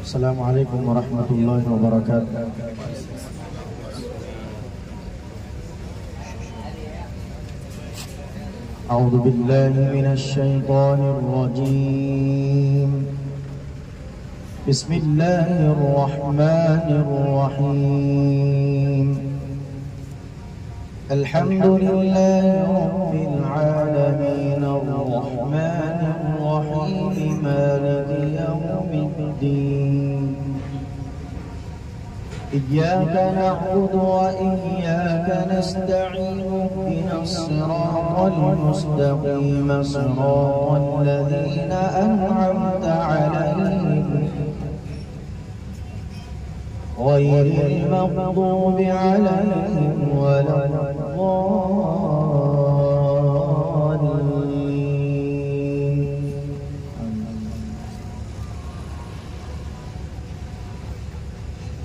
السلام علیکم ورحمۃ اللہ وبرکاتہ۔ اعوذ باللہ من الشیطان الرجیم، بسم اللہ الرحمن الرحیم، الحمد للہ رب العالمین الرحمن الرحیم مالک یوم الدین، إياك نعبد وإياك نستعين، اهدنا الصراط المستقيم صراط الذين أنعمت عليهم غير المغضوب عليهم ولا الضالين۔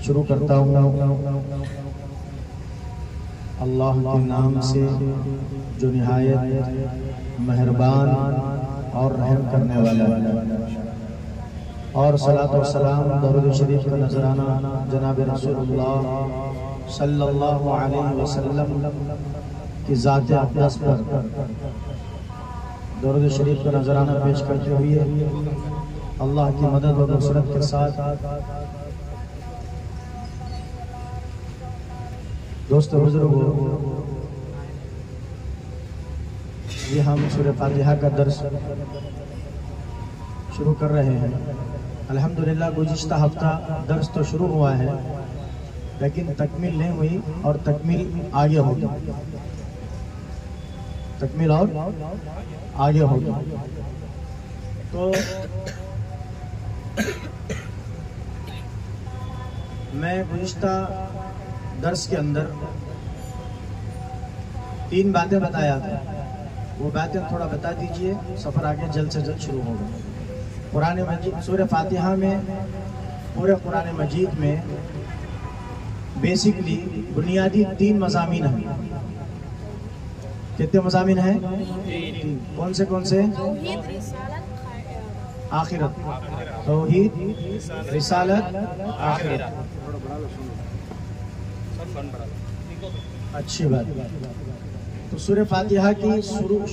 شروع کرتا ہوں اللہ کے نام سے جو نہایت مہربان اور رحم کرنے والا ہے، اور صلاۃ و سلام درود شریف کا نذرانہ جناب رسول اللہ صلی اللہ علیہ وسلم کی ذات اقدس پر درود شریف کا نذرانہ پیش کرتے ہوئے اللہ کی مدد و نصرت کے ساتھ دوست بزرگوں، یہ ہم سورہ فاتحہ کا درس شروع کر رہے ہیں۔ الحمدللہ گزشتہ ہفتہ درس تو شروع ہوا ہے لیکن تکمیل نہیں ہوئی، اور تکمیل آگے ہوگی، تکمیل اور آگے ہوگی۔ تو میں گزشتہ درس کے اندر 3 باتیں بتایا تھا، وہ باتیں تھوڑا بتا دیجئے، سفر آگے جلد سے جلد شروع ہوگا۔ قرآن مجید سورہ فاتحہ میں، پورے قرآن مجید میں بیسکلی بنیادی 3 مضامین ہیں۔ کتنے مضامین ہیں؟ 3۔ کون سے کون سے؟ آخرت، توحید، رسالت، آخرت۔ اچھی بات۔ تو سورہ فاتحہ کی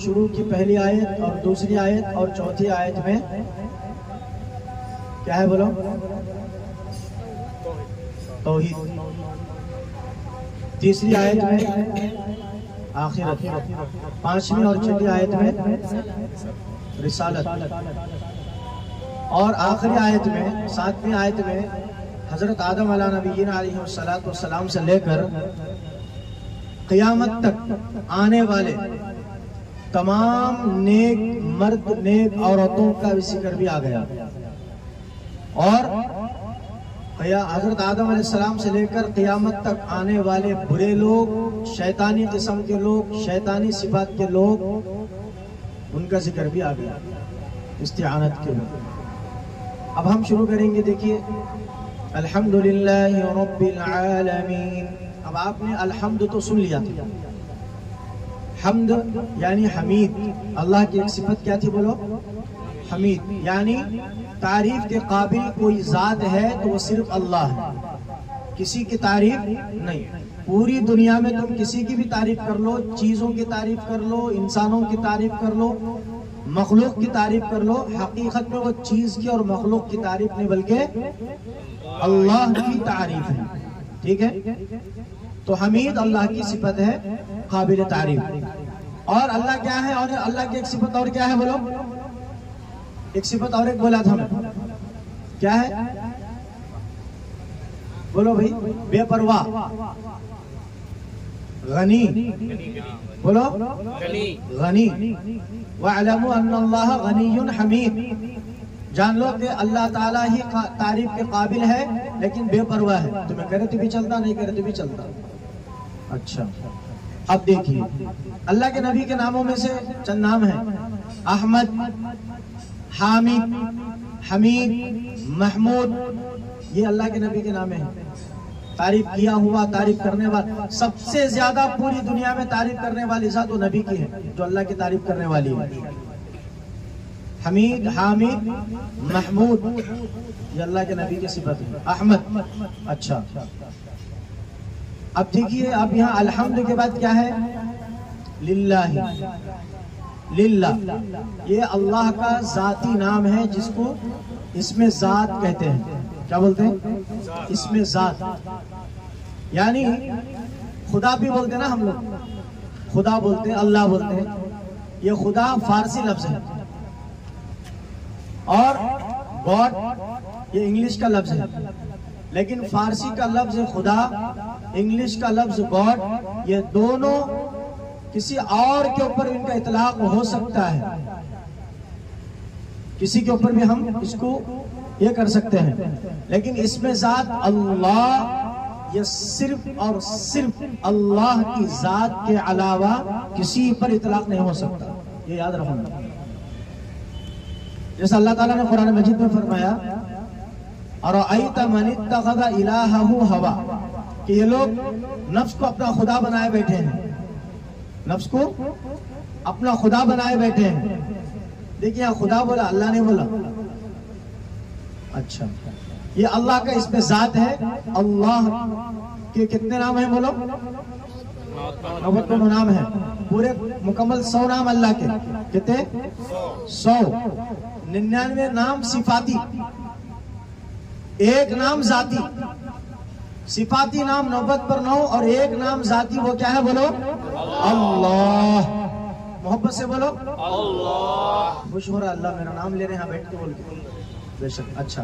شروع کی پہلی آیت اور دوسری آیت اور چوتھی آیت میں کیا ہے بولو؟ توحید۔ تیسری آیت میں آخرت، 5ویں اور 6ویں آیت میں رسالت، اور آخری آیت میں 7ویں آیت میں حضرت آدم علیہ نبینا علیہ السلام سے لے کر قیامت تک آنے والے تمام نیک مرد نیک عورتوں کا بھی ذکر بھی آ گیا، اور حضرت آدم علیہ السلام سے لے کر قیامت تک آنے والے برے لوگ، شیطانی قسم کے لوگ، شیطانی صفات کے لوگ، ان کا ذکر بھی آ گیا استعانت کے لوگ۔ اب ہم شروع کریں گے، دیکھیے الحمدللہ رب العالمین۔ اب آپ نے الحمد تو سن لیا تھا، حمد یعنی حمید، اللہ کی ایک صفت کیا تھی بولو؟ حمید، یعنی تعریف کے قابل کوئی ذات ہے تو وہ صرف اللہ ہے، کسی کی تعریف نہیں۔ پوری دنیا میں تم کسی کی بھی تعریف کر لو، چیزوں کی تعریف کر لو، انسانوں کی تعریف کر لو، مخلوق کی تعریف کر لو، حقیقت میں وہ چیز کی اور مخلوق کی تعریف نہیں بلکہ اللہ کی تعریف ہے، ٹھیک ہے؟ تو حمید اللہ کی صفت ہے قابل تعریف۔ اور اللہ کیا ہے؟ اور اللہ کی ایک صفت اور کیا ہے بولو؟ ایک صفت اور ایک بولا تھا میں، کیا ہے بولو بھائی؟ بے پرواہ، غنی، بولو غنی۔ وَاعْلَمُوا أَنَّ اللَّهَ غَنِيٌّ حَمِيدٌ، جان لو کہ اللہ تعالیٰ ہی تعریف کے قابل ہے لیکن بے پرواہ ہے، تمہیں کرے تو بھی چلتا، نہیں کرے تو بھی چلتا۔ اچھا، اب دیکھیے اللہ کے نبی کے ناموں میں سے چند نام ہیں: احمد، حامد، حمید، محمود، یہ اللہ کے نبی کے نام ہیں۔ تعریف کیا ہوا، تعریف کرنے والا، سب سے زیادہ پوری دنیا میں تعریف کرنے والی ذات وہ نبی کی ہے جو اللہ کی تعریف کرنے والی ہے۔ حمید، حامد، محمود، یہ اللہ کے نبی کی صفت ہے. احمد. اچھا اب دیکھیے، اب یہاں الحمد کے بعد کیا ہے؟ للہ. للہ یہ اللہ کا ذاتی نام ہے جس کو اسم ذات کہتے ہیں. کیا بولتے ہیں؟ اسم ذات. یعنی خدا بھی بولتے ہیں نا ہم لوگ، خدا بولتے ہیں، اللہ بولتے ہیں. یہ خدا فارسی لفظ ہے اور گاڈ یہ انگلش کا لفظ ہے. لیکن فارسی کا لفظ خدا، انگلش کا لفظ گاڈ، یہ دونوں کسی اور کے اوپر ان کا اطلاق ہو سکتا ہے. کسی کے اوپر بھی ہم اس کو یہ کر سکتے ہیں. لیکن اس میں ذات اللہ، یہ صرف اور صرف اللہ کی ذات کے علاوہ کسی پر اطلاق نہیں ہو سکتا. یہ یاد رکھنا. جیسا اللہ تعالیٰ نے قرآن مجید میں فرمایا، اَرَأَيْتَ مَنِ اتَّخَذَ إِلَٰهَهُ هَوَىٰ، کہ یہ لوگ نفس کو اپنا خدا بنائے بیٹھے ہیں. نفس کو اپنا خدا بنائے بیٹھے ہیں. دیکھیں یہاں خدا بولا، اللہ نے بولا. اچھا یہ اللہ کا اس میں ذات ہے. اللہ کے کتنے نام ہیں بولو؟ 99 نام ہیں. پورے مکمل 100 نام اللہ کے. کتنے؟ 100. 99 نام صفاتی، ایک نام ذاتی. صفاتی نام 90 پر 9 اور ایک نام ذاتی، وہ کیا ہے بولو؟ اللہ. محبت سے بولو اللہ. خوش ہو رہا اللہ میرا نام لے رہے ہیں بیٹھ کے بول کے. بے شک. اچھا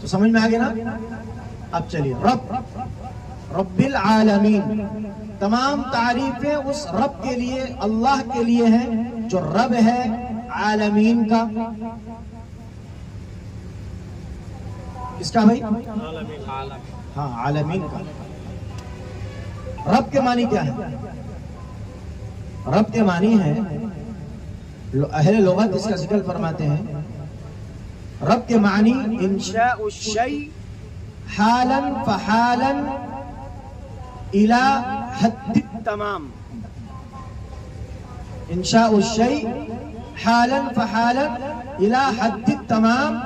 تو سمجھ میں آگے نا. اب چلیے، رب العالمین. تمام تعریفیں اس رب کے لیے، اللہ کے لیے ہیں جو رب ہے عالمین کا. کس کا بھائی؟ ہاں عالمین کا. رب کے معنی کیا ہے؟ رب کے معنی ہے، اہل لغت اس کا ذکر فرماتے ہیں، رب کے معنی انشاء الشیء حالا فحالا الى حد التمام. انشاء الشیء حالا فحالا الى حد التمام،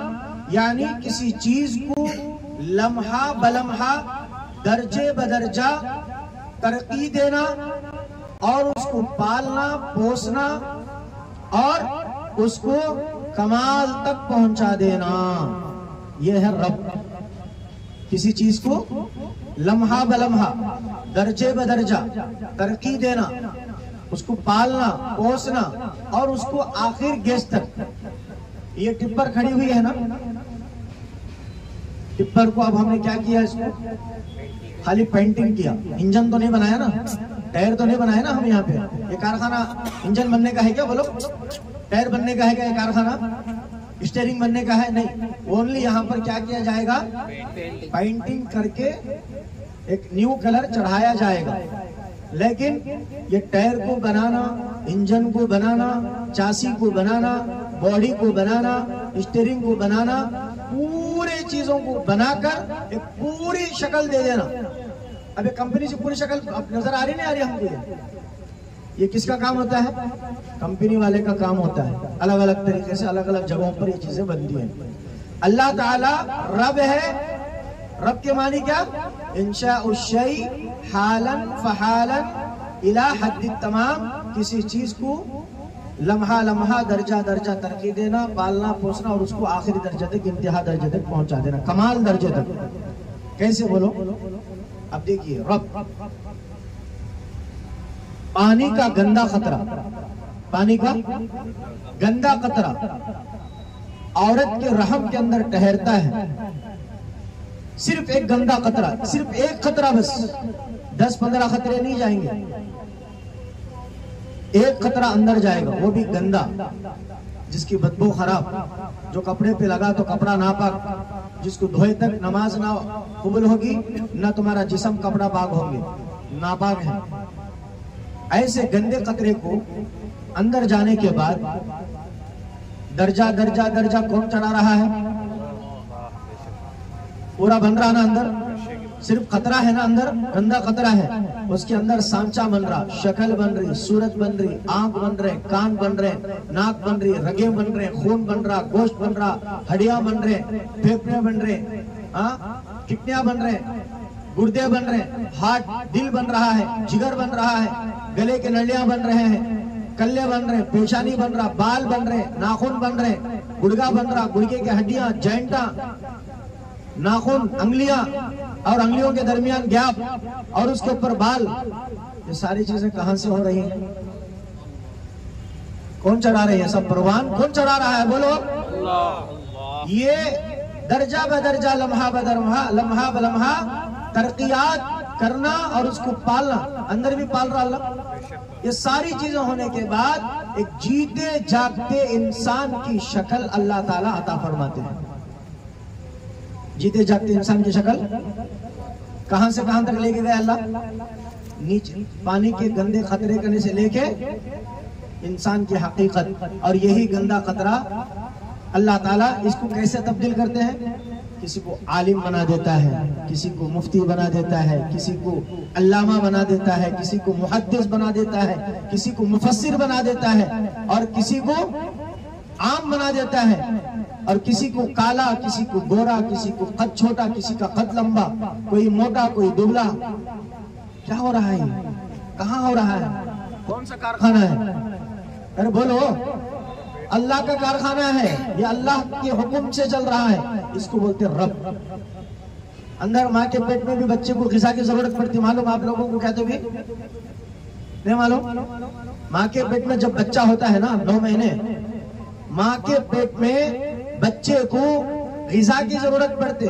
یعنی کسی چیز کو لمحہ بلمحہ، درجے بدرجہ ترقی دینا اور اس کو پالنا پوسنا اور اس کو کمال تک پہنچا دینا. یہ ہے رب. کسی چیز کو لمحہ بلمحہ، درجے بدرجہ ترقی دینا، اس کو پالنا پوسنا اور اس کو آخر گیج تک. یہ ٹپر کھڑی ہوئی ہے نا، ٹپر کو اب ہم نے کیا کیا؟ اس کو خالی پینٹنگ کیا. انجن تو نہیں بنایا نا، ٹائر تو نہیں بنایا نا ہم یہاں پہ. یہ کارخانہ انجن بننے کا ہے کیا بولو؟ ٹائر بننے کا ہے کیا یہ کارخانہ؟ اسٹیئرنگ بننے کا ہے نہیں. اونلی یہاں پر کیا کیا جائے گا؟ پینٹنگ کر کے ایک نیو کلر چڑھایا جائے گا. لیکن یہ ٹائر کو بنانا، انجن کو بنانا، چاسی کو بنانا، باڈی کو بنانا، اسٹیئرنگ کو بنانا، پورے چیزوں کو بنا کر ایک پوری شکل دے دینا. اب ایک کمپنی سے پوری شکل نظر آ رہی نہیں آ رہی ہم کو؟ یہ کس کا کام ہوتا ہے؟ کمپنی والے کا کام ہوتا ہے. الگ الگ طریقے سے الگ الگ جگہوں پر یہ چیزیں بنتی ہیں. اللہ تعالی رب ہے. رب کے معنی کیا؟ انشاء الشیء حالا فحالا الى حد التمام، کسی چیز کو لمحہ لمحہ درجہ درجہ ترقی دینا، پالنا پوسنا اور اس کو آخری درجہ تک، انتہا درجہ تک پہنچا دینا، کمال درجے تک. کیسے بولو؟ اب دیکھیے، رب پانی کا گندا قطرہ، پانی کا گندا قطرہ عورت کے رحم کے اندر ٹھہرتا ہے. صرف ایک گندا قطرہ، صرف ایک قطرہ، بس 10-15 قطرے نہیں جائیں گے. ایک قطرہ اندر جائے گا، وہ بھی گندا، جس کی بدبو خراب، جو کپڑے پہ لگا تو کپڑا ناپاک، جس کو دھوئے تک نماز نہ قبول ہوگی، نہ تمہارا جسم کپڑا پاک ہوں گے، ناپاک ہے. ایسے گندے قطرے کو اندر جانے کے بعد درجہ درجہ درجہ کون چڑھا رہا ہے؟ پورا بن رہا نا اندر. صرف قطرہ ہے نا اندر، گندا قطرہ ہے، اس کے اندر سانچا بن رہا، شکل بن رہی، صورت بن رہی، آنکھ بن رہے، کان بن رہے، ناک بن رہی، رگیں بن رہے، خون بن رہا، گوشت بن رہا، ہڈیاں بن رہے، پھیپھڑے بن رہے، کڈنیاں بن رہے، گردے بن رہے، ہارٹ دل بن رہا ہے، جگر بن رہا ہے، گلے کے نلیاں بن رہے ہیں، کلے بن رہے، پیشانی بن رہا، بال بن رہے، ناخن بن رہے، گڑگا بن رہا، گڑگے کے ہڈیاں، جوائنٹاں، ناخن، انگلیاں اور انگلیوں کے درمیان گیپ اور اس کے اوپر بال، یہ ساری چیزیں کہاں سے ہو رہی ہیں؟ کون چڑھا رہی ہے؟ سب پروان کون چڑھا رہا ہے؟ بولو اللہ۔ یہ درجہ بدرجہ، لمحہ لمحہ بلمحہ ترقیات کرنا اور اس کو پالنا، اندر بھی پال رہا اللہ۔ یہ ساری چیزیں ہونے کے بعد ایک جیتے جاگتے انسان کی شکل اللہ تعالیٰ عطا فرماتے ہیں۔ جیتے جاگتے انسان کی شکل کہاں سے کہاں تک لے کے گئے اللہ؟ نیچے پانی کے گندے خطرے کرنے سے لے کے انسان کی حقیقت، اور یہی گندا قطرہ اللہ تعالیٰ اس کو کیسے تبدیل کرتے ہیں؟ کسی کو عالم بنا دیتا ہے، کسی کو مفتی بنا دیتا ہے، کسی کو علامہ بنا دیتا ہے، کسی کو محدث بنا دیتا ہے، کسی کو مفسر بنا دیتا ہے، اور کسی کو عام بنا دیتا ہے، اور کسی کو کالا، کسی کو گورا، کسی کو قد چھوٹا، کسی کا قد لمبا، کوئی موٹا، کوئی دبلا۔ کیا ہو رہا ہے؟ کہاں ہو رہا ہے؟ کون سا کارخانہ ہے؟ ارے بولو، اللہ کا کارخانہ ہے، یہ اللہ کے حکم سے چل رہا ہے، اس کو بولتے رب۔ اندر ماں کے پیٹ میں بھی بچے کو غذا کی ضرورت پڑتی، معلوم آپ لوگوں کو؟ کہتے بھی نہیں معلوم؟ ماں کے پیٹ میں جب بچہ ہوتا ہے نا 9 مہینے، ماں کے پیٹ میں بچے کو غذا کی ضرورت پڑتے،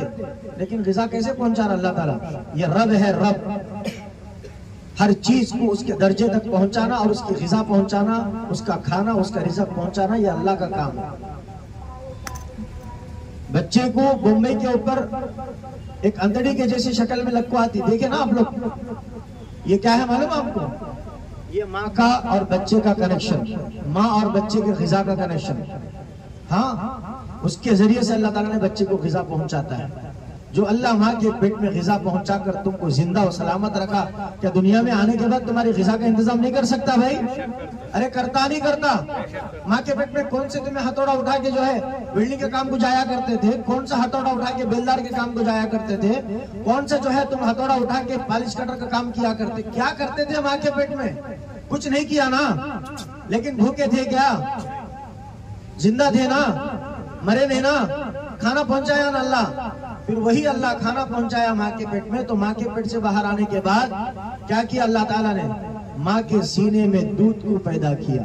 لیکن غذا کیسے پہنچا رہا اللہ تعالیٰ؟ یہ رب ہے، رب۔ ہر چیز کو اس کے درجے تک پہنچانا اور اس کی غذا پہنچانا، اس کا کھانا، اس کا رزق پہنچانا، یہ اللہ کا کام ہے۔ بچے کو بمبئی کے اوپر ایک اندڑی کے جیسی شکل میں لگواتی، دیکھیں نا آپ لوگ، یہ کیا ہے معلوم آپ کو؟ یہ ماں کا اور بچے کا کنیکشن، ماں اور بچے کے غذا کا کنیکشن۔ ہاں، اس کے ذریعے سے اللہ تعالیٰ نے بچے کو غذا پہنچاتا ہے۔ جو اللہ ماں کے پیٹ میں غذا پہنچا کر تم کو زندہ و سلامت رکھا، کیا دنیا میں آنے کے بعد تمہاری غذا کا انتظام نہیں کر سکتا بھائی؟ ارے کرتا نہیں کرتا؟ ماں کے پیٹ میں کون سے تمہیں ہتھوڑا اٹھا کے جو ہے بلڈنگ کے کام کو جایا کرتے تھے؟ کون سا ہتھوڑا اٹھا کے بیلدار کے کام کو جایا کرتے تھے؟ کون سے جو ہے تم ہتھوڑا اٹھا کے پالش کٹر کا کام کیا کرتے؟ کیا کرتے تھے ماں کے پیٹ میں؟ کچھ نہیں کیا نا، لیکن بھوکے تھے کیا؟ زندہ تھے نا، مرے نہیں نا، کھانا پہنچایا نا اللہ۔ پھر وہی اللہ کھانا پہنچایا ماں کے پیٹ میں، تو ماں کے پیٹ سے باہر آنے کے بعد کیا کیا اللہ تعالیٰ نے؟ ماں کے سینے میں دودھ کو پیدا کیا،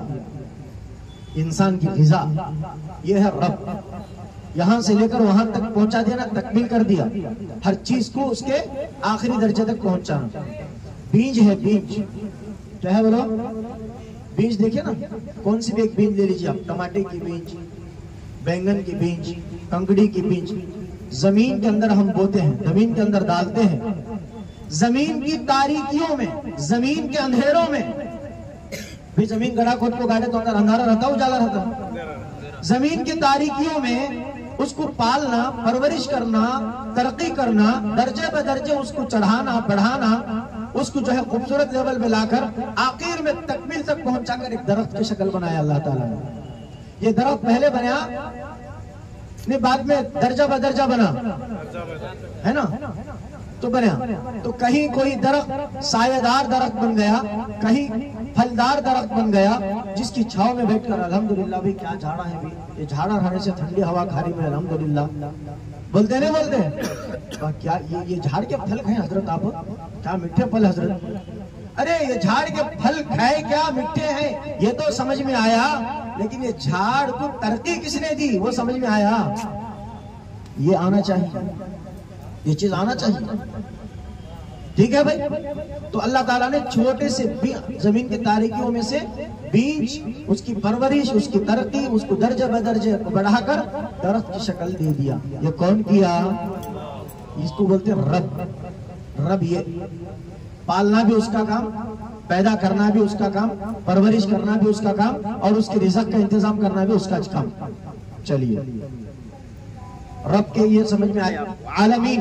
انسان کی غذا، یہ ہے رب۔ یہاں سے لے کر وہاں تک پہنچا دیا نا، تکمیل کر دیا، ہر چیز کو اس کے آخری درجے تک پہنچانا۔ بیج ہے، بیج کیا ہے بولو؟ بیج دیکھیں نا، کون سی بھی ایک بیج لے لیجیے آپ، ٹماٹے کی بیج، بینگن کی بیج، کنکڑی کی بیج، زمین کے اندر ہم بوتے ہیں، زمین کے اندر ڈالتے ہیں، زمین کی تاریکیوں میں، زمین کے اندھیروں میں بھی، زمین گڑھا کھود کو گاڑے تو اندر اندھیرا رہتا، اجالا رہتا، زمین کی تاریکیوں میں اس کو پالنا، پرورش کرنا، ترقی کرنا، درجے بہ درجے اس کو چڑھانا، بڑھانا، اس کو جو ہے خوبصورت لیول میں لا کر آخر میں تکمیل تک پہنچا کر ایک درخت کی شکل بنایا اللہ تعالیٰ نے۔ یہ درخت پہلے بنیا نہیں، بعد میں درجہ بدرجہ بنا ہے نا، تو بنیا تو کہیں کوئی درخت سایہ دار درخت بن گیا، کہیں پھلدار درخت بن گیا، جس کی چھاؤں میں بیٹھ کر الحمدللہ بھی کیا جھاڑا ہے بھی، یہ جھاڑا رہنے سے ٹھنڈی ہوا کھا رہی میں الحمدللہ بولتے نہیں بولتے؟ کیا یہ جھاڑ کے پھل کھائیں حضرت آپ؟ کیا میٹھے پھل حضرت؟ ارے یہ جھاڑ کے پھل کھائے کیا میٹھے ہیں یہ تو سمجھ میں آیا، لیکن یہ جھاڑ کو ترقی کس نے دی وہ سمجھ میں آیا۔ یہ آنا چاہیے، یہ چیز آنا چاہیے، ٹھیک ہے بھائی؟ تو اللہ تعالیٰ نے چھوٹے سے زمین کی تاریکیوں میں سے بیج، اس کی پرورش، اس کی ترقی، اس کو درجہ بدرجہ بڑھا کر درخت کی شکل دے دیا۔ یہ کون کیا؟ اس کو بولتے ہیں رب۔ رب یہ پالنا بھی اس کا کام، پیدا کرنا بھی اس کا کام، پرورش کرنا بھی اس کا کام، اور اس کے رزق کا انتظام کرنا بھی اس کا کام۔ چلیے رب کے یہ سمجھ میں آیا۔ عالمین،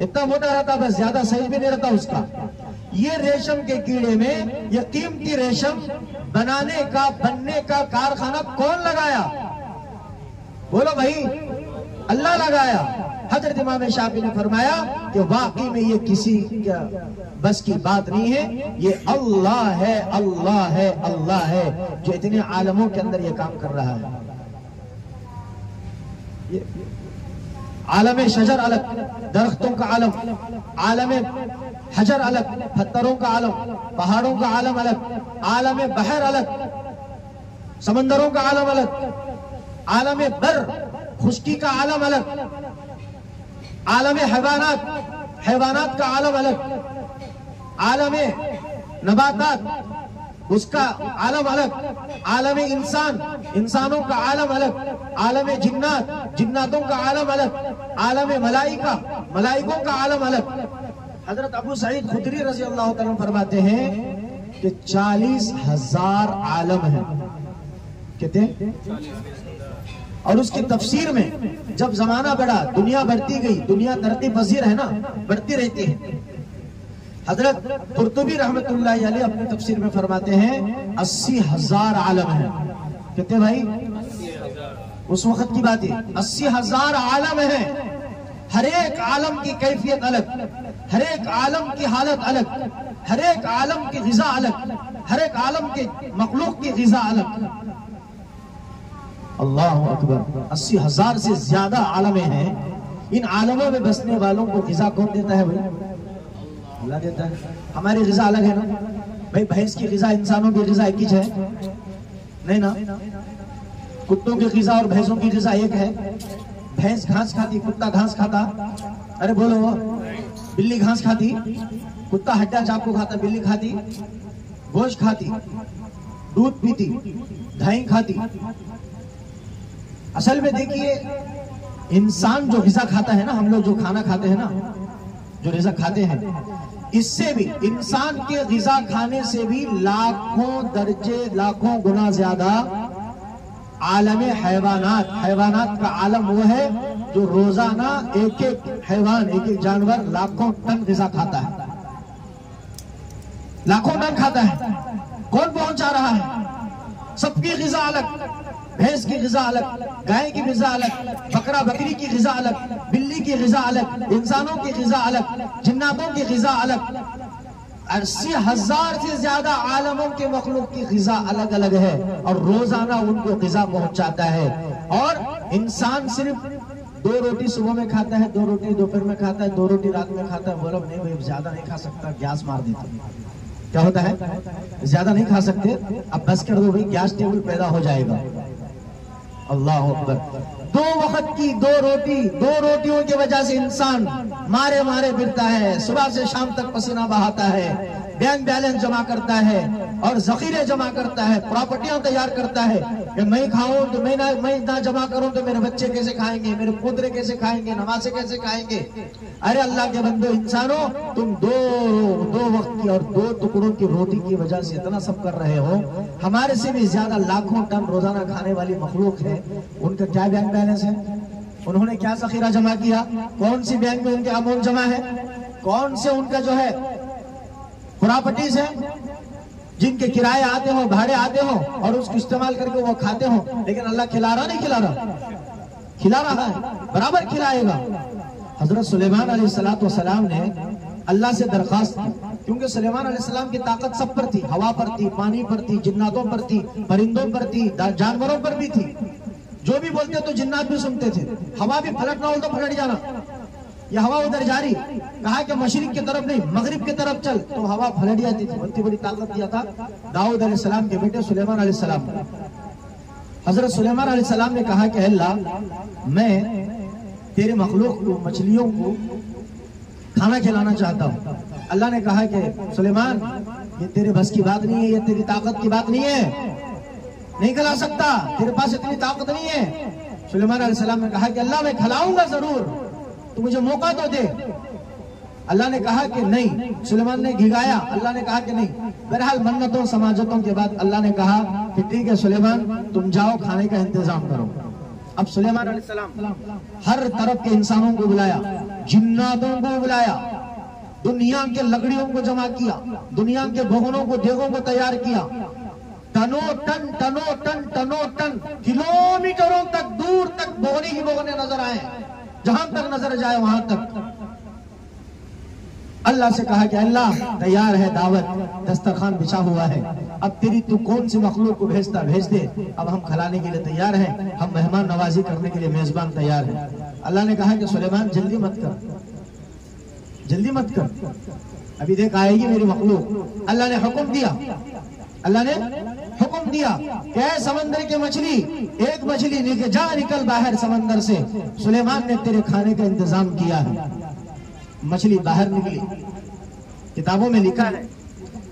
اتنا موٹا رہتا بس، زیادہ سائز بھی نہیں رہتا اس کا. یہ ریشم کے کیڑے میں یہ قیمتی ریشم بنانے کا کارخانہ کون لگایا؟ بولو بھائی، اللہ لگایا. حضرت امام شافعی نے فرمایا کہ واقعی میں یہ کسی بس کی بات نہیں ہے، یہ اللہ ہے، اللہ ہے، اللہ ہے جو اتنے عالموں کے اندر یہ کام کر رہا ہے. عالم شجر الگ، درختوں کا عالم، عالم حجر الگ، پتھروں کا عالم، پہاڑوں کا عالم الگ، عالم بحر الگ، سمندروں کا عالم الگ، عالم بر خشکی کا عالم الگ، عالم حیوانات، حیوانات کا عالم الگ، عالم نباتات اس کا عالم الگ، عالم انسان، انسانوں کا عالم الگ، عالم جنات، جناتوں کا عالم الگ، عالم ملائکہ، ملائکوں کا عالم الگ. حضرت ابو سعید خدری رضی اللہ تعالیٰ فرماتے ہیں کہ 40,000 عالم ہیں. کہتے ہیں؟ اور اس کی تفسیر میں جب زمانہ بڑھا، دنیا بڑھتی گئی، دنیا ترقی پذیر ہے نا، بڑھتی رہتی ہے. حضرت قرطبی رحمت اللہ علیہ اپنی تفسیر میں فرماتے ہیں 80,000 عالم ہیں. کہتے ہیں بھائی؟ اس وقت کی بات ہے، 80,000 عالم ہیں. ہر ایک عالم کی کیفیت الگ، ہر ایک عالم کی حالت الگ، ہر ایک عالم کی غذا الگ، ہر ایک عالم کے مخلوق کی غذا الگ. اللہ اکبر. 80,000 سے زیادہ عالمیں ہیں. ان عالموں میں بسنے والوں کو غذا کون دیتا ہے بھائی؟ اللہ دیتا ہے. ہماری غذا الگ ہے نا بھائی. بھینس کی غذا انسانوں کی غذا ایک ہی ہے نہیں نا؟ کتوں کی غذا اور بھینسوں کی غذا ایک ہے. بھینس گھاس کھاتی، کتا گھاس کھاتا. ارے بولو. بلی گھاس کھاتی، کتا ہڈا چاقو کھاتا، بلی کھاتی گوشت کھاتی، دودھ پیتی، دہی کھاتی. اصل میں دیکھیے انسان جو غذا کھاتا ہے نا، ہم لوگ جو کھانا کھاتے ہیں نا، جو غذا کھاتے ہیں، اس سے بھی انسان کے غذا کھانے سے بھی لاکھوں درجے، لاکھوں گنا زیادہ عالم حیوانات. حیوانات کا عالم وہ ہے جو روزانہ ایک ایک حیوان، ایک ایک جانور لاکھوں ٹن غذا کھاتا ہے. لاکھوں ٹن کھاتا ہے. کون پہنچا رہا ہے؟ سب کی غذا الگ. بھینس کی غذا الگ، گائے کی غذا الگ، بکرا بکری کی غذا الگ، بلی کی غذا الگ، انسانوں کی غذا الگ، جناتوں کی غذا الگ. 80,000 سے زیادہ عالموں کے مخلوق کی غذا الگ الگ ہے اور روزانہ ان کو غذا پہنچاتا ہے. اور انسان صرف 2 روٹی صبح میں کھاتا ہے، 2 روٹی دوپہر میں کھاتا ہے، 2 روٹی رات میں کھاتا ہے. بولو نہیں بھائی زیادہ نہیں کھا سکتا، گیس مار دیتا. کیا ہوتا ہے؟ زیادہ نہیں کھا سکتے، اب بس کر دو بھائی، گیس ٹیبل پیدا ہو جائے گا. اللہ اکبر. 2 وقت کی 2 روٹی، 2 روٹیوں کی وجہ سے انسان مارے مارے پھرتا ہے، صبح سے شام تک پسینہ بہاتا ہے، بینک بیلنس جمع کرتا ہے اور ذخیرے جمع کرتا ہے، پراپرٹیاں تیار کرتا ہے کہ میں کھاؤں تو میں نہ جمع کروں تو میرے بچے کیسے کھائیں گے، میرے پوترے کیسے کھائیں گے، نواسے کیسے کھائیں گے. ارے اللہ کے بندو انسانوں، تم دو وقت کی اور 2 ٹکڑوں کی روٹی کی وجہ سے اتنا سب کر رہے ہو. ہمارے سے بھی زیادہ لاکھوں ٹن روزانہ کھانے والی مخلوق ہے. ان کا کیا بینک بیلنس ہے؟ انہوں نے کیا ذخیرہ جمع کیا؟ کون سی بینک میں ان کے اماؤنٹ جمع ہے؟ کون سے ان کا جو ہے پراپرٹیز ہیں جن کے کرائے آتے ہوں، بھاڑے آتے ہوں اور اس کو استعمال کر کے وہ کھاتے ہوں. لیکن اللہ کھلا رہا نہیں کھلا رہا؟ کھلا رہا ہے، برابر کھلائے گا. حضرت سلیمان علیہ السلام نے اللہ سے درخواست کی، کیونکہ سلیمان علیہ السلام کی طاقت سب پر تھی، ہوا پر تھی، پانی پر تھی، جناتوں پر تھی، پرندوں پر تھی، جانوروں پر بھی تھی. جو بھی بولتے تو جنات بھی سنتے تھے. ہوا بھی پھلٹنا ہو تو پھلٹ جانا. یہ ہوا ادھر جاری، کہا کہ مشرق کی طرف نہیں مغرب کی طرف چل، تو ہوا پھلٹ جاتی تھی. اتنی بڑی طاقت دیا تھا داؤد علیہ السلام کے بیٹے سلیمان علیہ السلام نے. حضرت سلیمان علیہ السلام نے کہا کہ اللہ میں تیرے مخلوق کو، مچھلیوں کو کھانا کھلانا چاہتا ہوں. اللہ نے کہا کہ سلیمان یہ تیرے بس کی بات نہیں ہے، یہ تیری طاقت کی بات نہیں ہے، نہیں کھلا سکتا، تیرے پاس اتنی طاقت نہیں ہے. سلیمان علیہ السلام نے کہا کہ اللہ میں کھلاؤں گا ضرور، تو مجھے موقع تو دے. اللہ نے کہا کہ نہیں. سلیمان نے گھگایا، اللہ نے کہا کہ نہیں. بہرحال منتوں سماجتوں کے بعد اللہ نے کہا کہ ٹھیک ہے سلیمان تم جاؤ، کھانے کا انتظام کرو. اب سلیمان علیہ السلام ہر طرف کے انسانوں کو بلایا، جناتوں کو بلایا، دنیا کے لکڑیوں کو جمع کیا، دنیا کے بھگونوں کو، دیگوں کو تیار کیا، ٹنوں ٹن کلومیٹروں تک دور تک بھگونے ہی بھگونے نظر آئے، جہاں تک نظر جائے وہاں تک۔ اللہ سے کہا کہ اللہ تیار ہے دعوت، دسترخوان بچھا ہوا ہے، اب تیری تو کون سی مخلوق کو بھیجتا بھیج دے، اب ہم کھلانے کے لیے تیار ہیں، ہم مہمان نوازی کرنے کے لیے میزبان تیار ہیں۔ اللہ نے کہا کہ سلیمان جلدی مت کر، جلدی مت کر، ابھی دیکھ آئے گی میری مخلوق۔ اللہ نے حکم دیا، اللہ نے حکم دیا کہ اے سمندر کے مچھلی، ایک مچھلی جا نکل باہر سمندر سے، سلیمان نے تیرے کھانے کا انتظام کیا ہے۔ مچھلی باہر نکلی، کتابوں میں لکھا ہے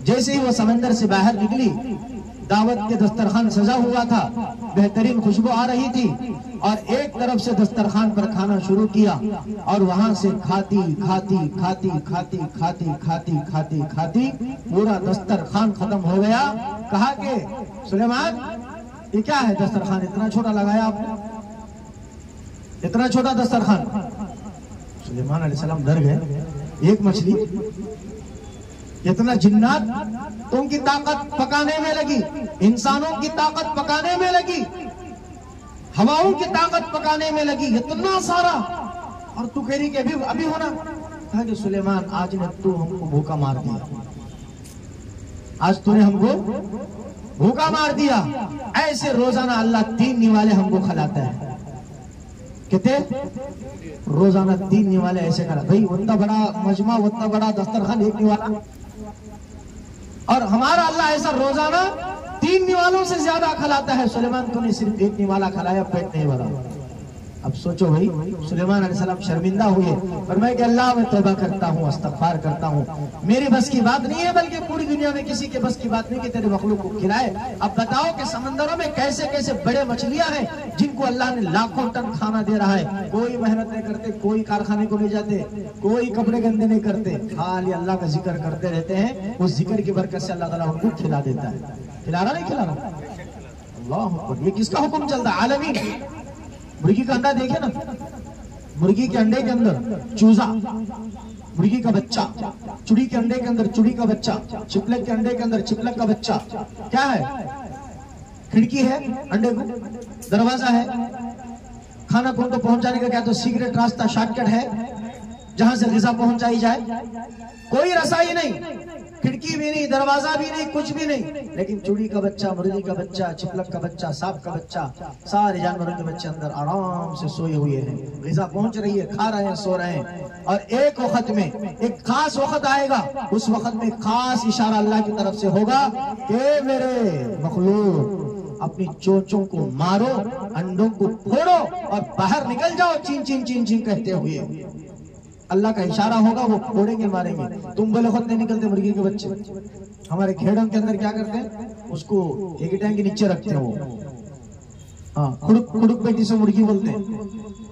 جیسے ہی وہ سمندر سے باہر نکلی، دعوت کے دسترخوان سجا ہوا تھا، بہترین خوشبو آ رہی تھی، اور ایک طرف سے دسترخوان پر کھانا شروع کیا، اور وہاں سے کھاتی کھاتی کھاتی کھاتی کھاتی کھاتی کھاتی کھاتی پورا دسترخوان ختم ہو گیا۔ کہا کہ سلیمان یہ کیا ہے دسترخوان اتنا چھوٹا لگایا آپ نے، اتنا چھوٹا دسترخوان؟ سلیمان علیہ السلام ڈر گئے، ایک مچھلی، اتنا جنات، تم کی طاقت پکانے میں لگی، انسانوں کی طاقت پکانے میں لگی، ہواؤں کی طاقت پکانے میں لگی، اتنا سارا، اور تو کہہ رہی کہ ابھی ہونا۔ کہا کہ سلیمان آج نے تو ہم کو بھوکا مار دیا، آج تو نے ہم کو بھوکا مار دیا۔ ایسے روزانہ اللہ 3 نوالے ہم کو کھلاتا ہے، کہتے روزانہ 3 نوالے ایسے کرا، بھئی اتنا بڑا مجمع، اتنا بڑا دسترخوان، ایک نوالا، اور ہمارا اللہ ایسا روزانہ 3 نوالوں سے زیادہ کھلاتا ہے۔ سلیمان تو نے صرف 1 نوالا کھلایا، پیٹ نہیں بھرا۔ اب سوچو بھائی، سلیمان علیہ السلام شرمندہ ہوئے، فرمایا کہ اللہ میں توبہ کرتا ہوں، استغفار کرتا ہوں، میری بس کی بات نہیں ہے، بلکہ پوری دنیا میں کسی کے بس کی بات نہیں کہ تیرے مخلوق کو کھلائے۔ اب بتاؤ کہ سمندروں میں کیسے کیسے بڑے مچھلیاں ہیں جن کو اللہ نے لاکھوں ٹن کھانا دے رہا ہے، کوئی محنت نہیں کرتے، کوئی کارخانے کو نہیں جاتے، کوئی کپڑے گندے نہیں کرتے، خالی اللہ کا ذکر کرتے رہتے ہیں، اس ذکر کی برکت سے اللہ تعالیٰ ان کو کھلا دیتا ہے۔ کھلا رہا نہیں کھلا رہا؟ اللہ اکبر، یہ کس کا حکم چلتا ہے؟ عالمین۔ مرغی کا انڈا دیکھے نا، مرغی کے انڈے کے اندر چوزا، مرغی کا بچہ، چڑی کے انڈے کے اندر چڑی کا بچہ، چپلک کے انڈے کے اندر چپلک کا بچہ، کیا ہے؟ کھڑکی ہے انڈے کو، دروازہ ہے، کھانا کون کو پہنچانے کا کیا تو سیکرٹ راستہ، شارٹ کٹ ہے جہاں سے غذا پہنچائی جائے، کوئی رسائی نہیں، کھڑکی بھی نہیں، دروازہ بھی نہیں، کچھ بھی نہیں، لیکن چوڑی کا بچہ، مرغی کا بچہ، چپلک کا بچہ، سانپ کا بچہ، سارے جانوروں کے بچے اندر آرام سے سوئے ہوئے ہیں، غذا پہنچ رہی ہے، کھا رہے ہیں، سو رہے ہیں۔ اور ایک وقت میں، ایک خاص وقت آئے گا، اس وقت میں خاص اشارہ اللہ کی طرف سے ہوگا کہ میرے مخلوق اپنی چونچوں کو مارو، انڈوں کو پھوڑو اور باہر نکل جاؤ، چین چین چین چین کہتے ہوئے۔ اللہ کا اشارہ ہوگا، وہ پھوڑیں گے، ماریں گے۔ تم بولے خود نہیں نکلتے مرغی کے بچے، ہمارے کھیڑوں کے اندر کیا کرتے ہیں، اس کو ایک ٹینک کے نیچے رکھتے ہیں، وہ کھڑک بیٹی سے مرغی بولتے ہیں،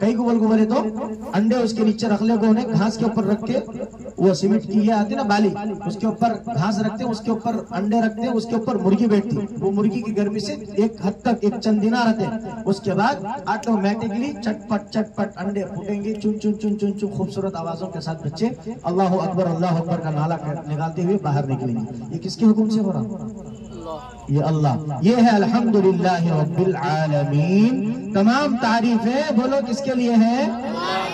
کئی کو بولے تو انڈے اس کے نیچے رکھ لے گا، انہیں گھاس کے اوپر رکھ کے، وہ سیمنٹ کی یہ آتی نا بالی، اس کے اوپر گھاس رکھتے ہیں، اس کے اوپر انڈے رکھتے ہیں، اس کے اوپر مرغی بیٹھتی، وہ مرغی کی گرمی سے ایک حد تک، ایک چند دن رہتے ہیں، اس کے بعد آٹومیٹکلی چٹ پٹ انڈے پھوٹیں گے، چن چن چن چن چن، خوبصورت آوازوں کے ساتھ بچے اللہ اکبر کا نعرہ نکالتے ہوئے باہر نکلیں گے۔ یہ کس کے حکم سے ہو رہا؟ یہ اللہ، یہ ہے الحمدللہ رب العالمین۔ تمام تعریفیں بولو کس کے لیے ہے؟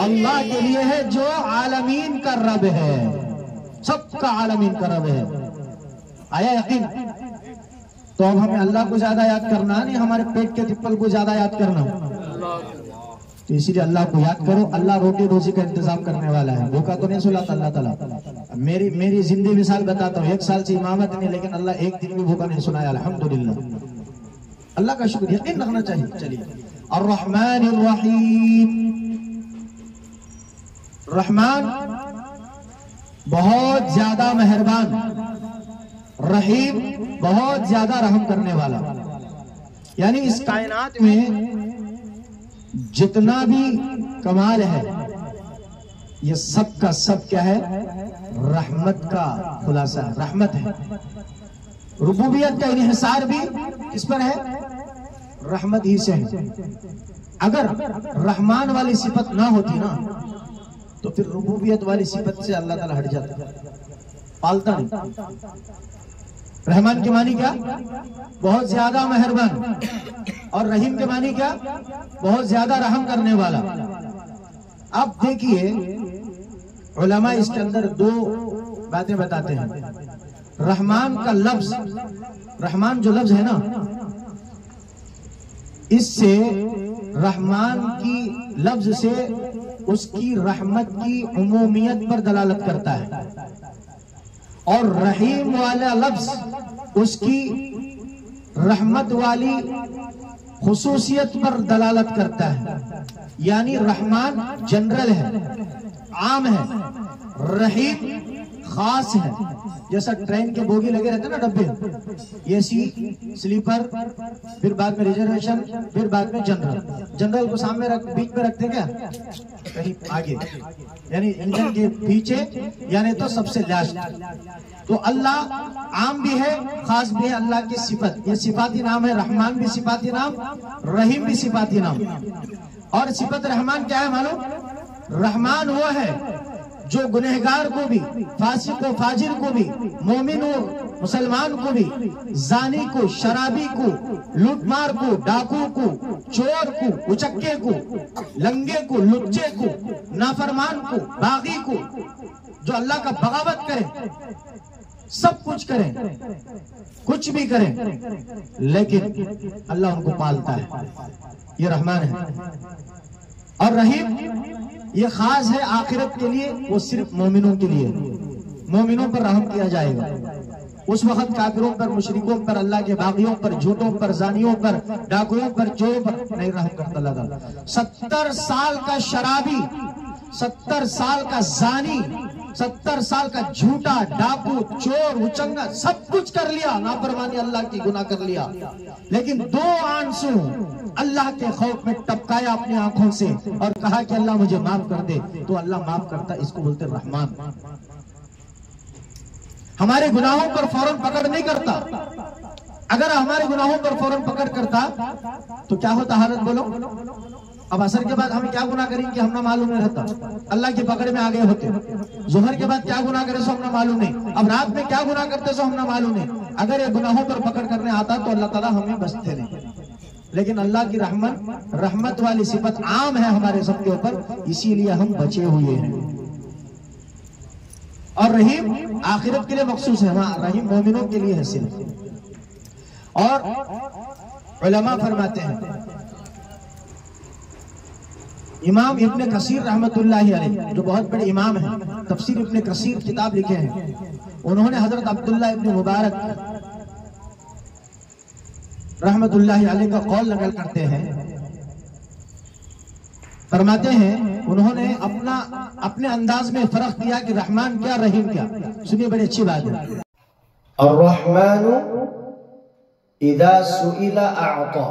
اللہ کے لیے ہے، جو عالمین کا رب ہے، سب کا عالمین کا رب ہے۔ آیا یقین؟ تو اب ہمیں اللہ کو زیادہ یاد کرنا نہیں، ہمارے پیٹ کے تپل کو زیادہ یاد کرنا، تو اسی لیے اللہ کو یاد کرو۔ اللہ روٹی روزی کا انتظام کرنے والا ہے، بھوکا تو نہیں سلاتا اللہ تعالیٰ۔ میری زندگی مثال بتاتا ہوں، 1 سال سے امامت نہیں، لیکن اللہ ایک دن بھی بھوکا نہیں سنایا، الحمدللہ۔ اللہ کا شکر، یقین رکھنا چاہیے۔ چلیے، الرحمن الرحیم، رحمان بہت زیادہ مہربان، رحیم بہت زیادہ رحم کرنے والا، یعنی اس کائنات میں جتنا بھی کمال ہے یہ سب کا سب کیا ہے؟ رحمت کا خلاصہ ہے، رحمت ہے۔ ربوبیت کا انحصار بھی کس پر ہے؟ رحمت ہی سے ہے۔ اگر رحمان والی صفت نہ ہوتی نا تو پھر ربوبیت والی صفت سے اللہ تعالیٰ ہٹ جاتا، پالتا نہیں۔ رحمان کے معنی کیا؟ بہت زیادہ مہربان، اور رحیم کے معنی کیا؟ بہت زیادہ رحم کرنے والا۔ اب دیکھیے علماء اس کے اندر دو باتیں بتاتے ہیں۔ رحمان کا لفظ، رحمان جو لفظ ہے نا، اس سے رحمان کی لفظ سے اس کی رحمت کی عمومیت پر دلالت کرتا ہے، اور رحیم والا لفظ اس کی رحمت والی خصوصیت پر دلالت کرتا ہے۔ یعنی رحمان جنرل ہے، عام ہے، رحیم خاص ہے۔ جیسا ٹرین کے بوگی لگے رہتے ہیں نا، ڈبے، اے سی، سلیپر، پھر بعد میں ریزرویشن، پھر بعد میں جنرل۔ جنرل کو سامنے بیچ میں رکھتے کیا؟ کہیں آگے، یعنی انجن کے پیچھے، یعنی تو سب سے لاسٹ۔ تو اللہ عام بھی ہے، خاص بھی ہے۔ اللہ کی صفت، یہ صفاتی نام ہے۔ رحمان بھی صفاتی نام، رحیم بھی صفاتی نام۔ اور صفت رحمان کیا ہے معلوم؟ رحمان وہ ہے جو گنہگار کو بھی، فاسق و فاجر کو بھی، مومن و مسلمان کو بھی، زانی کو، شرابی کو، لوٹ مار کو، ڈاکو کو، چور کو، اچکے کو، لنگے کو، لچے کو، نافرمان کو، باغی کو، جو اللہ کا بغاوت کرے، سب کچھ کریں، کچھ بھی کریں، لیکن اللہ ان کو پالتا ہے۔ یہ رحمان ہے۔ اور رحیم یہ خاص ہے آخرت کے لیے، وہ صرف مومنوں کے لیے۔ مومنوں پر رحم کیا جائے گا۔ اس وقت کافروں پر، مشرکوں پر، اللہ کے باغیوں پر، جھوٹوں پر، زانیوں پر، ڈاکوؤں پر، چوروں پر نہیں رحم کرتا اللہ تعالیٰ۔ 70 سال کا شرابی، 70 سال کا زانی، 70 سال کا جھوٹا، ڈاکو، چور، اچنگا، سب کچھ کر لیا، نافرمانی اللہ کی، گناہ کر لیا، لیکن 2 آنسو اللہ کے خوف میں ٹپکایا اپنی آنکھوں سے اور کہا کہ اللہ مجھے معاف کر دے، تو اللہ معاف کرتا۔ اس کو بولتے رحمان۔ ہمارے گناہوں پر فوراً پکڑ نہیں کرتا۔ اگر ہمارے گناہوں پر فوراً پکڑ کرتا تو کیا ہوتا حالت بولو؟ اب عصر کے بعد ہم کیا گناہ کریں کہ ہم نہ معلوم نہیں رہتا، اللہ کی پکڑ میں آگے ہوتے۔ ظہر کے بعد کیا گناہ کرے سو ہم نہ معلوم نہیں، اب رات میں کیا گناہ کرتے سو ہم نہ معلوم نہیں۔ اگر یہ گناہوں پر پکڑ کرنے آتا تو اللہ تعالیٰ ہمیں بچتے نہیں۔ لیکن اللہ کی رحمت والی صفت عام ہے ہمارے سب کے اوپر، اسی لیے ہم بچے ہوئے ہیں۔ اور رحیم آخرت کے لیے مخصوص ہے، ہاں رحیم مومنوں کے لیے ہے صرف۔ اور علماء فرماتے ہیں، امام ابن کثیر رحمت اللہ علیہ جو بہت بڑے امام ہیں، تفسیر ابن کثیر کتاب لکھے ہیں، انہوں نے حضرت عبداللہ ابن مبارک رحمت اللہ علیہ کا قول نقل کرتے ہیں، فرماتے ہیں انہوں نے اپنے انداز میں فرق کیا کہ رحمان کیا، رحیم کیا۔ سنیے، بڑی اچھی بات ہے۔ الرحمن اذا سئل اعطا،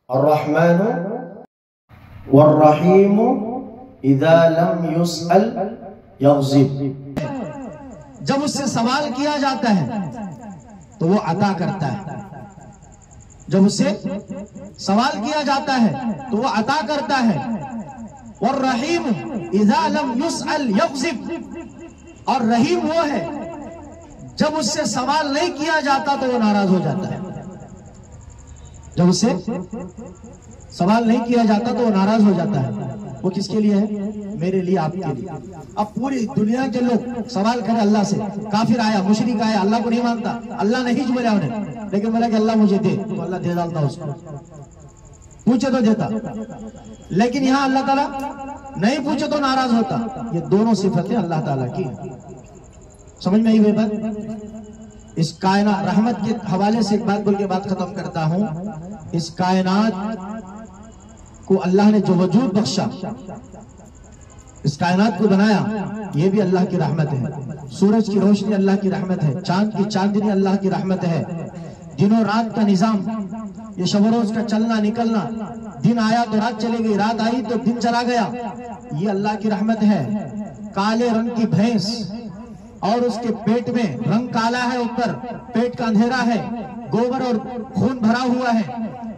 الرحمن والرحیم اذا لم يسأل یغضب۔ جب اس سے سوال کیا جاتا ہے تو وہ عطا کرتا ہے، جب اس سے سوال کیا جاتا ہے تو وہ عطا کرتا ہے۔ والرحیم اذا لم يسأل یغضب، اور رحیم وہ ہے جب اس سے سوال نہیں کیا جاتا تو وہ ناراض ہو جاتا ہے۔ جب اس سے سوال نہیں کیا جاتا تو وہ ناراض ہو جاتا ہے۔ وہ کس کے لیے ہے؟ میرے لیے، آپ کے لیے۔ اب پوری دنیا کے لوگ سوال کریں اللہ سے، کافر آیا، مشرک آیا، اللہ کو نہیں مانتا، اللہ نہیں بولا انہیں، لیکن بولا کہ اللہ مجھے دے، تو اللہ دے ڈالتا اس کو، پوچھے تو دیتا۔ لیکن یہاں اللہ تعالیٰ نہیں پوچھے تو ناراض ہوتا۔ یہ دونوں صفتیں اللہ تعالیٰ کی۔ سمجھ میں آئی ہوئی بات؟ اس کائنات، رحمت کے حوالے سے ایک بات بول کے بات ختم کرتا ہوں۔ اس کائنات کو اللہ نے جو وجود بخشا، اس کائنات کو بنایا، یہ بھی اللہ کی رحمت ہے۔ سورج کی روشنی اللہ کی رحمت ہے، چاند کی چاندنی اللہ کی رحمت ہے، دن و رات کا نظام، یہ شب و روز کا چلنا نکلنا، دن آیا تو رات چلے گئی، رات آئی تو دن چلا گیا، یہ اللہ کی رحمت ہے۔ کالے رنگ کی بھینس اور اس کے پیٹ میں رنگ کالا ہے، اوپر پیٹ کا اندھیرا ہے، گوبر اور خون بھرا ہوا ہے،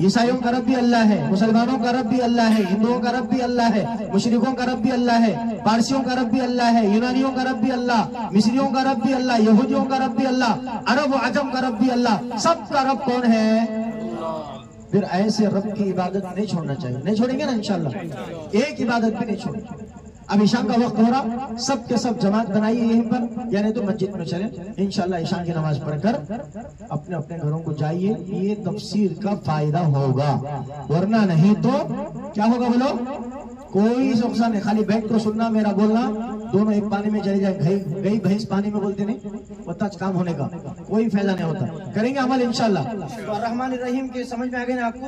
عیسائیوں کا رب بھی اللہ ہے، مسلمانوں کا رب بھی اللہ ہے، ہندوؤں کا رب بھی اللہ ہے، مشرکوں کا رب بھی اللہ ہے، پارسیوں کا رب بھی اللہ ہے، یونانیوں کا رب بھی اللہ، مصریوں کا رب بھی اللہ، یہودیوں کا رب بھی اللہ، عرب و عجم کا رب بھی اللہ، سب کا رب کون ہے؟ پھر ایسے رب کی عبادت نہیں چھوڑنا چاہیے، نہیں چھوڑیں گے نا انشاءاللہ، ایک عبادت بھی نہیں چھوڑیں گے۔ اب عشاء کا وقت ہو رہا، سب کے سب جماعت بنائیے یہیں پر، یعنی تو مسجد میں چلیں انشاءاللہ، عشاء کی نماز پڑھ کر اپنے اپنے گھروں کو جائیے، یہ تفسیر کا فائدہ ہوگا، ورنہ نہیں تو کیا ہوگا بولو؟ کوئی نقصان نہیں، خالی بیٹھ کر سننا، میرا بولنا، دونوں ایک پانی میں چلے جائے، گئی بھینس پانی میں بولتے نہیں ہوتا، کام ہونے کا کوئی فائدہ نہیں ہوتا۔ کریں گے عمل انشاءاللہ۔ الرحمن الرحیم کے سمجھ میں آ گئے نا آپ کو؟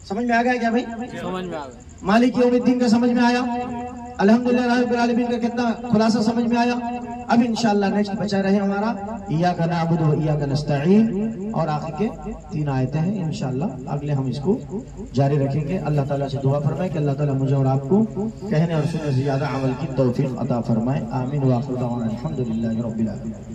سمجھ میں آ گیا کیا بھائی؟ سمجھ میں آ گیا۔ مالک یوم الدین کا سمجھ میں آیا؟ الحمدللہ رب العالمین کا کتنا خلاصہ سمجھ میں آیا؟ اب انشاءاللہ نیکسٹ بچا رہے ہمارا ایاک نعبد و ایاک نستعین، اور آخر کے 3 آیتیں ہیں، انشاءاللہ اگلے ہم اس کو جاری رکھیں گے۔ اللہ تعالیٰ سے دعا فرمائے کہ اللہ تعالیٰ مجھے اور آپ کو کہنے اور سننے سے زیادہ عمل کی توفیق عطا فرمائے، آمین۔ وآخر دعوانا الحمدللہ رب العالمین۔